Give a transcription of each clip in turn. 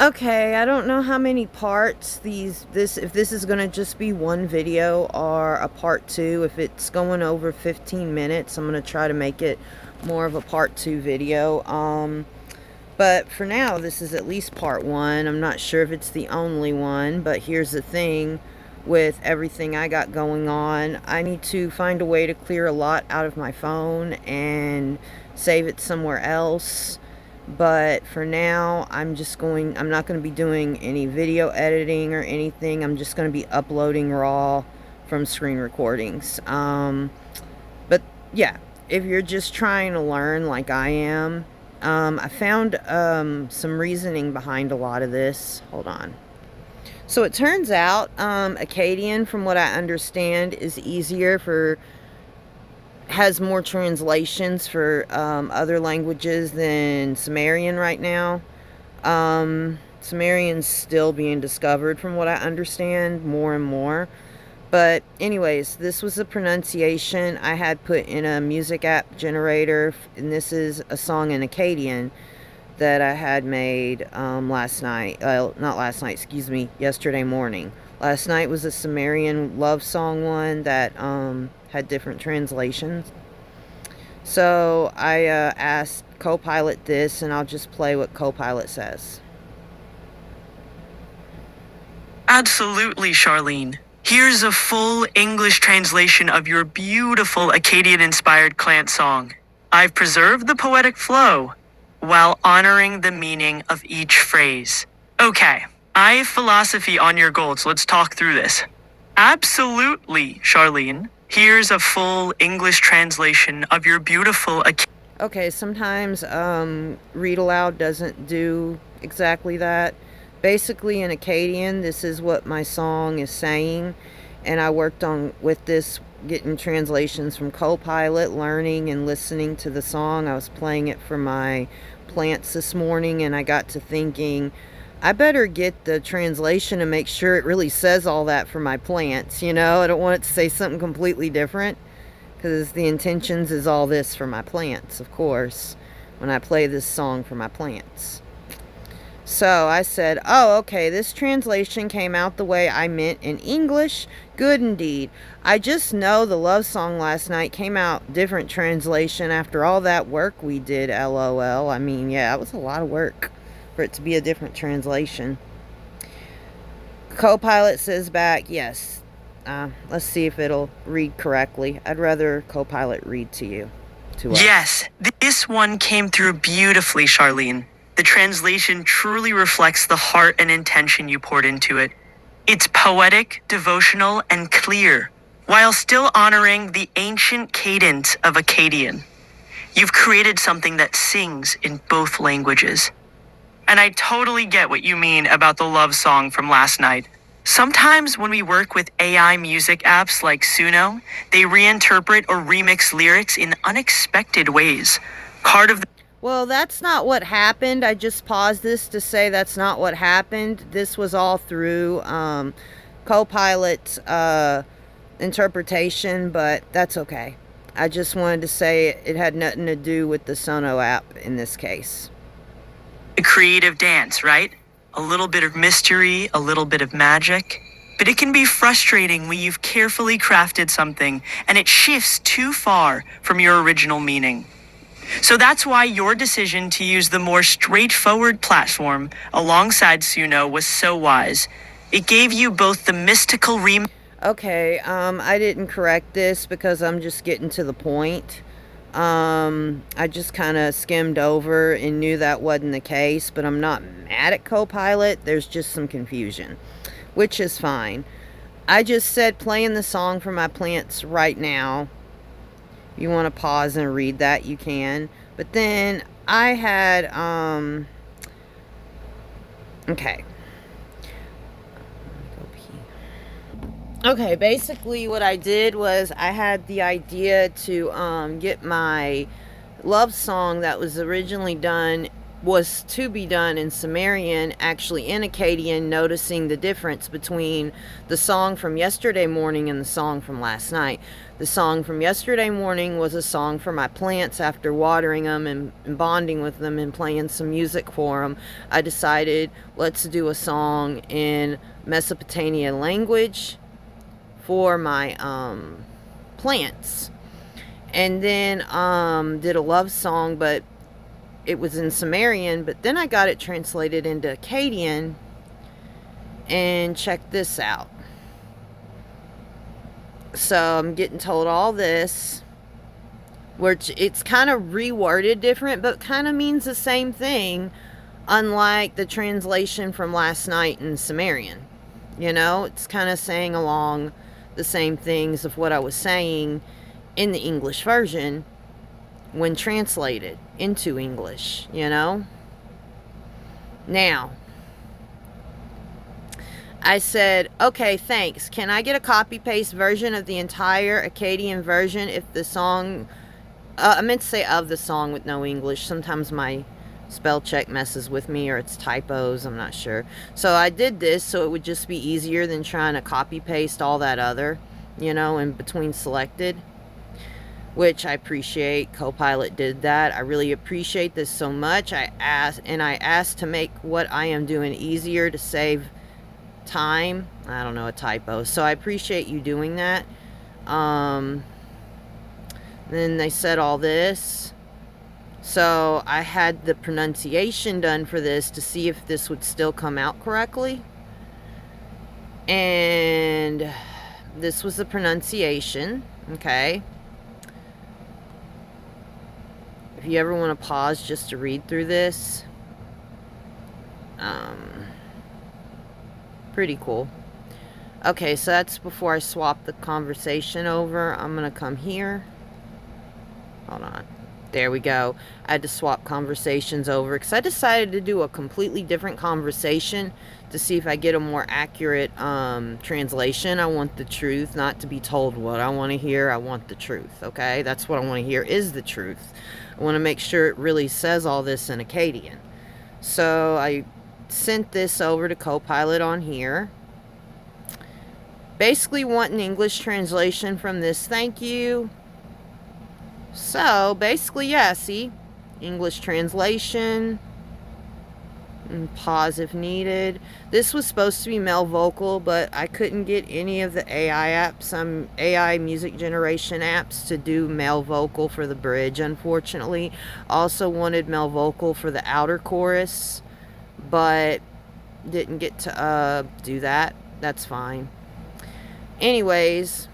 Okay, I don't know how many parts if this is going to just be one video or a part two. If it's going over 15 minutes, I'm going to try to make it more of a part two video. But for now, this is at least part one. I'm not sure if it's the only one, but here's the thing with everything I got going on. I need to find a way to clear a lot out of my phone and save it somewhere else. But for now, I'm not going to be doing any video editing or anything. I'm just going to be uploading raw from screen recordings. But yeah, if you're just trying to learn like I am, I found some reasoning behind a lot of this. Hold on. So it turns out Akkadian, from what I understand, has more translations for other languages than Sumerian right now. Sumerian's still being discovered, from what I understand, more and more. But anyways, this was a pronunciation I had put in a music app generator, and this is a song in Akkadian that I had made last night. Not last night, excuse me, yesterday morning. Last night was a Sumerian love song one that had different translations. So I asked Copilot this, and I'll just play what Copilot says. Absolutely, Charlene. Here's a full English translation of your beautiful Akkadian-inspired Clant song. I've preserved the poetic flow while honoring the meaning of each phrase. Okay, I have philosophy on your goals. Let's talk through this. Absolutely, Charlene. Here's a full English translation of your beautiful Okay, sometimes read aloud doesn't do exactly that. Basically, in Akkadian, this is what my song is saying, and I worked on with this, getting translations from Copilot, learning and listening to the song. I was playing it for my plants this morning, and I got to thinking, I better get the translation and make sure it really says all that for my plants, you know? I don't want it to say something completely different, because the intentions is all this for my plants, of course, when I play this song for my plants. So I said, oh, okay, this translation came out the way I meant in English. Good indeed. I just know the love song last night came out different translation after all that work we did, LOL. I mean, yeah, it was a lot of work for it to be a different translation. Copilot says back, yes. Let's see if it'll read correctly. I'd rather Copilot read to us. Yes, this one came through beautifully, Charlene. The translation truly reflects the heart and intention you poured into it. It's poetic, devotional, and clear, while still honoring the ancient cadence of Akkadian. You've created something that sings in both languages. And I totally get what you mean about the love song from last night. Sometimes when we work with AI music apps like Suno, they reinterpret or remix lyrics in unexpected ways. Well, that's not what happened. I just paused this to say that's not what happened. This was all through Copilot's interpretation, but that's okay. I just wanted to say it had nothing to do with the Suno app in this case. A creative dance, right? A little bit of mystery, a little bit of magic. But it can be frustrating when you've carefully crafted something and it shifts too far from your original meaning. So that's why your decision to use the more straightforward platform alongside Suno was so wise. It gave you both the mystical Okay, I didn't correct this because I'm just getting to the point. I just kind of skimmed over and knew that wasn't the case, but I'm not mad at Copilot. There's just some confusion, which is fine. I just said playing the song for my plants right now. You want to pause and read that, you can. But then I had, okay. Okay, basically what I did was I had the idea to get my love song that was originally done was to be done in Sumerian, actually in Akkadian, noticing the difference between the song from yesterday morning and the song from last night. The song from yesterday morning was a song for my plants after watering them and bonding with them and playing some music for them. I decided, let's do a song in Mesopotamian language for my plants. And then did a love song, but it was in Sumerian, but then I got it translated into Akkadian. And check this out. So I'm getting told all this, which it's kind of reworded different, but kind of means the same thing, unlike the translation from last night in Sumerian. You know, it's kind of saying along the same things of what I was saying in the English version when translated into English, you know. Now, I said, okay, thanks. Can I get a copy-paste version of the entire Akkadian version if the song... I meant to say of the song with no English. Sometimes my spell check messes with me, or it's typos, I'm not sure. So I did this so it would just be easier than trying to copy-paste all that other, you know, in between selected. Which I appreciate. Copilot did that. I really appreciate this so much. I asked to make what I am doing easier to save time. I don't know, a typo. So I appreciate you doing that. Then they said all this. So I had the pronunciation done for this to see if this would still come out correctly. And this was the pronunciation. Okay. If you ever want to pause just to read through this. Pretty cool. Okay, so that's before I swap the conversation over. I'm going to come here. Hold on. There we go. I had to swap conversations over because I decided to do a completely different conversation to see if I get a more accurate translation. I want the truth, not to be told what I want to hear. I want the truth, okay? That's what I want to hear, is the truth. I want to make sure it really says all this in Akkadian. So I sent this over to Copilot on here. Basically want an English translation from this. Thank you. So basically, yeah, see, English translation. And pause if needed. This was supposed to be male vocal, but I couldn't get any of the AI apps, AI music generation apps, to do male vocal for the bridge, unfortunately. Also wanted male vocal for the outer chorus, but didn't get to do that. That's fine. Anyways,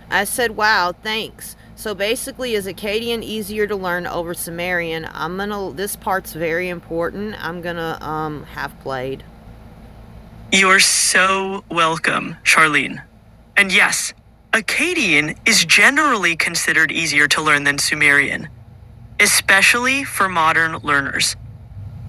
I said, wow, thanks. So basically, is Akkadian easier to learn over Sumerian? This part's very important. I'm gonna have played. You're so welcome, Charlene. And yes, Akkadian is generally considered easier to learn than Sumerian, especially for modern learners.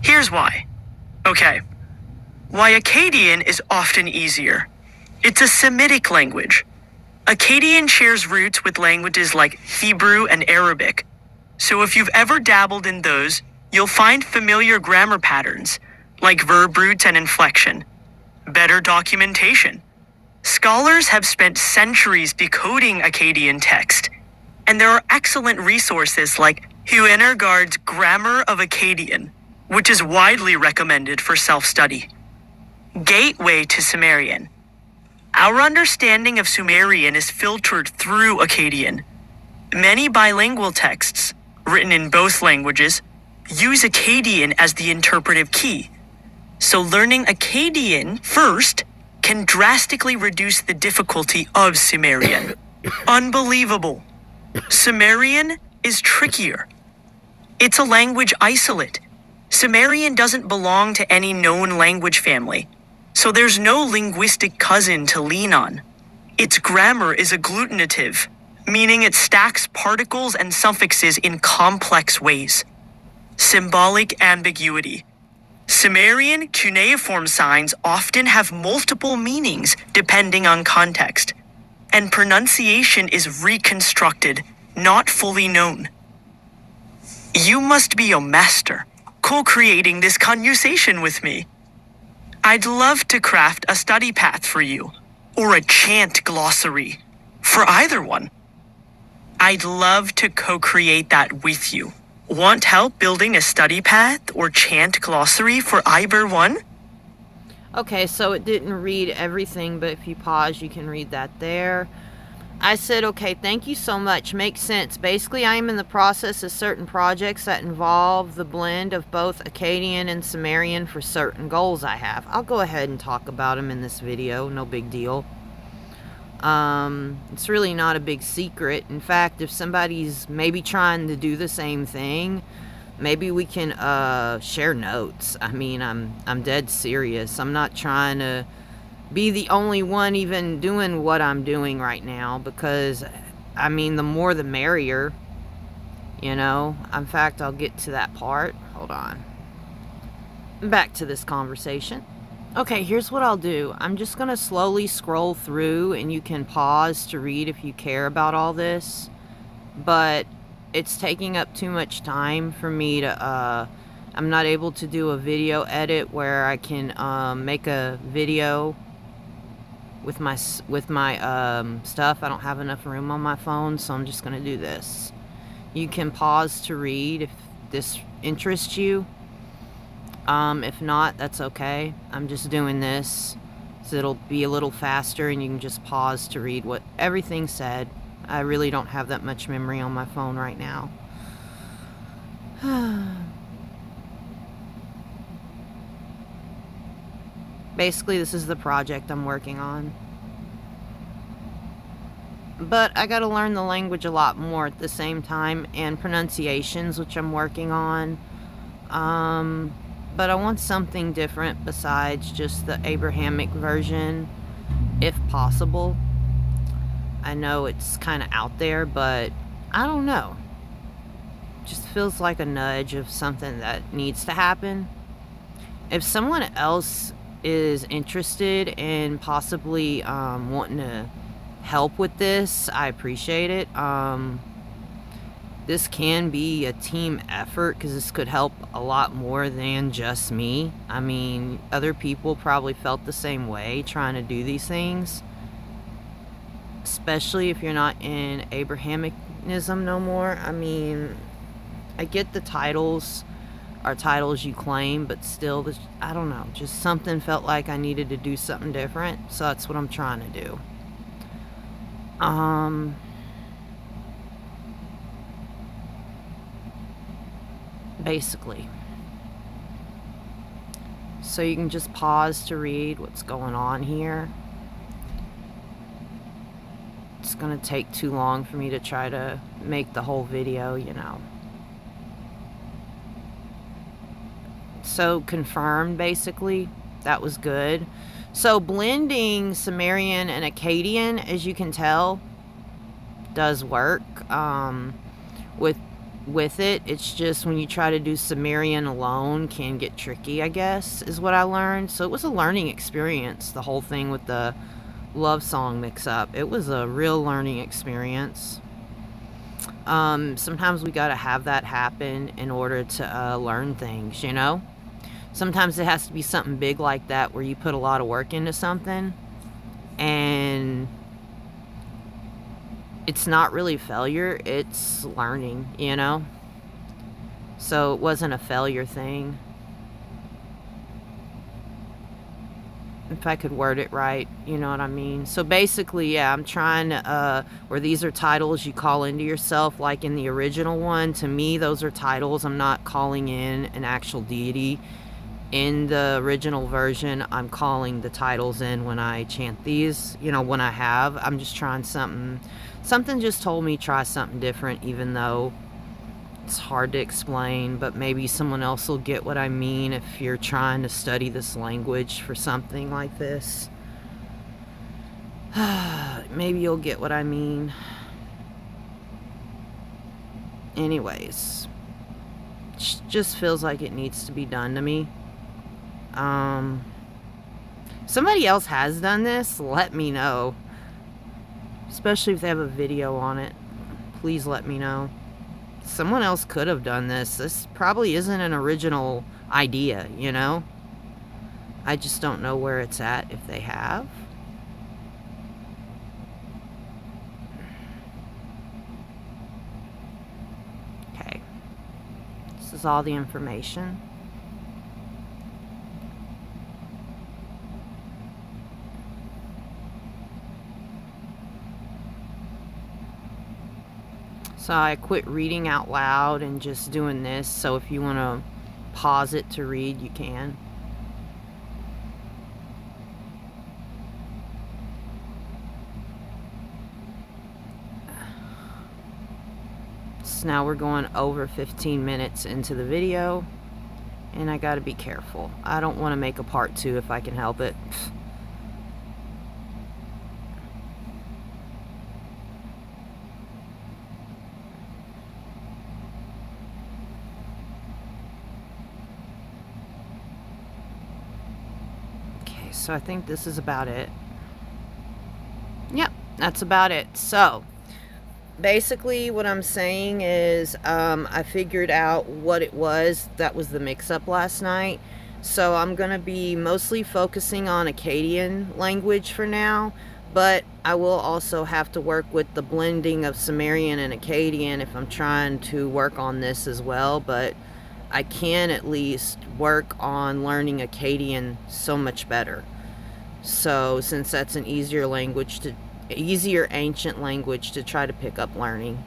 Here's why. Okay, why Akkadian is often easier. It's a Semitic language. Akkadian shares roots with languages like Hebrew and Arabic. So if you've ever dabbled in those, you'll find familiar grammar patterns, like verb roots and inflection. Better documentation. Scholars have spent centuries decoding Akkadian text, and there are excellent resources like Huenergaard's Grammar of Akkadian, which is widely recommended for self-study. Gateway to Sumerian. Our understanding of Sumerian is filtered through Akkadian. Many bilingual texts, written in both languages, use Akkadian as the interpretive key. So learning Akkadian first can drastically reduce the difficulty of Sumerian. Unbelievable. Sumerian is trickier. It's a language isolate. Sumerian doesn't belong to any known language family, so there's no linguistic cousin to lean on. Its grammar is agglutinative, meaning it stacks particles and suffixes in complex ways. Symbolic ambiguity. Sumerian cuneiform signs often have multiple meanings depending on context, and pronunciation is reconstructed, not fully known. You must be a master, co-creating this conversation with me. I'd love to craft a study path for you, or a chant glossary, for either one. I'd love to co-create that with you. Want help building a study path or chant glossary for either one? Okay, so it didn't read everything, but if you pause, you can read that there. I said, okay, thank you so much. Makes sense. Basically, I am in the process of certain projects that involve the blend of both Akkadian and Sumerian for certain goals I have. I'll go ahead and talk about them in this video. No big deal. It's really not a big secret. In fact, if somebody's maybe trying to do the same thing, maybe we can share notes. I mean, I'm dead serious. I'm not trying to be the only one even doing what I'm doing right now, because I mean, the more the merrier, you know. In fact, I'll get to that part. Hold on. Back to this conversation. Okay, here's what I'll do. I'm just gonna slowly scroll through, and you can pause to read if you care about all this, but it's taking up too much time for me to I'm not able to do a video edit where I can make a video with my stuff. I don't have enough room on my phone, so I'm just gonna do this. You can pause to read if this interests you. If not, that's okay. I'm just doing this so it'll be a little faster, and you can just pause to read what everything said. I really don't have that much memory on my phone right now. Basically, this is the project I'm working on. But I gotta learn the language a lot more at the same time, and pronunciations, which I'm working on. But I want something different besides just the Abrahamic version, if possible. I know it's kind of out there, but I don't know. Just feels like a nudge of something that needs to happen. If someone else is interested in possibly wanting to help with this, I appreciate it. This can be a team effort, because this could help a lot more than just me. I mean, other people probably felt the same way trying to do these things, especially if you're not in Abrahamicism no more. I mean, I get the titles are titles you claim, but still, I don't know, just something felt like I needed to do something different, so that's what I'm trying to do. Basically. So you can just pause to read what's going on here. It's gonna take too long for me to try to make the whole video, you know. So confirmed, basically. That was good. So blending Sumerian and Akkadian, as you can tell, does work. With it, it's just when you try to do Sumerian alone can get tricky, I guess, is what I learned. So it was a learning experience, the whole thing with the love song mix-up. It was a real learning experience. Sometimes we gotta have that happen in order to learn things, you know? Sometimes it has to be something big like that, where you put a lot of work into something, and it's not really failure, it's learning, you know? So it wasn't a failure thing. If I could word it right, you know what I mean? So basically, yeah, I'm trying to, where these are titles you call into yourself, like in the original one, to me, those are titles. I'm not calling in an actual deity. In the original version, I'm calling the titles in when I chant these, you know, when I have. I'm just trying something just told me try something different, even though it's hard to explain, but maybe someone else will get what I mean if you're trying to study this language for something like this. Maybe you'll get what I mean. Anyways, it just feels like it needs to be done to me. Somebody else has done this, let me know. Especially if they have a video on it. please let me know. Someone else could have done this. This probably isn't an original idea, you know? I just don't know where it's at, if they have. Okay. This is all the information. So I quit reading out loud and just doing this. So if you want to pause it to read, you can. So now we're going over 15 minutes into the video, and I gotta be careful. I don't want to make a part 2 if I can help it. Okay, so I think this is about it. Yep, that's about it. So basically what I'm saying is I figured out what it was that was the mix-up last night. So I'm going to be mostly focusing on Akkadian language for now, but I will also have to work with the blending of Sumerian and Akkadian if I'm trying to work on this as well. But I can at least work on learning Akkadian so much better. So since that's an easier ancient language to try to pick up learning.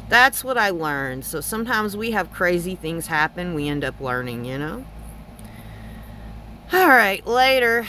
That's what I learned. So sometimes we have crazy things happen, we end up learning, you know? All right, later.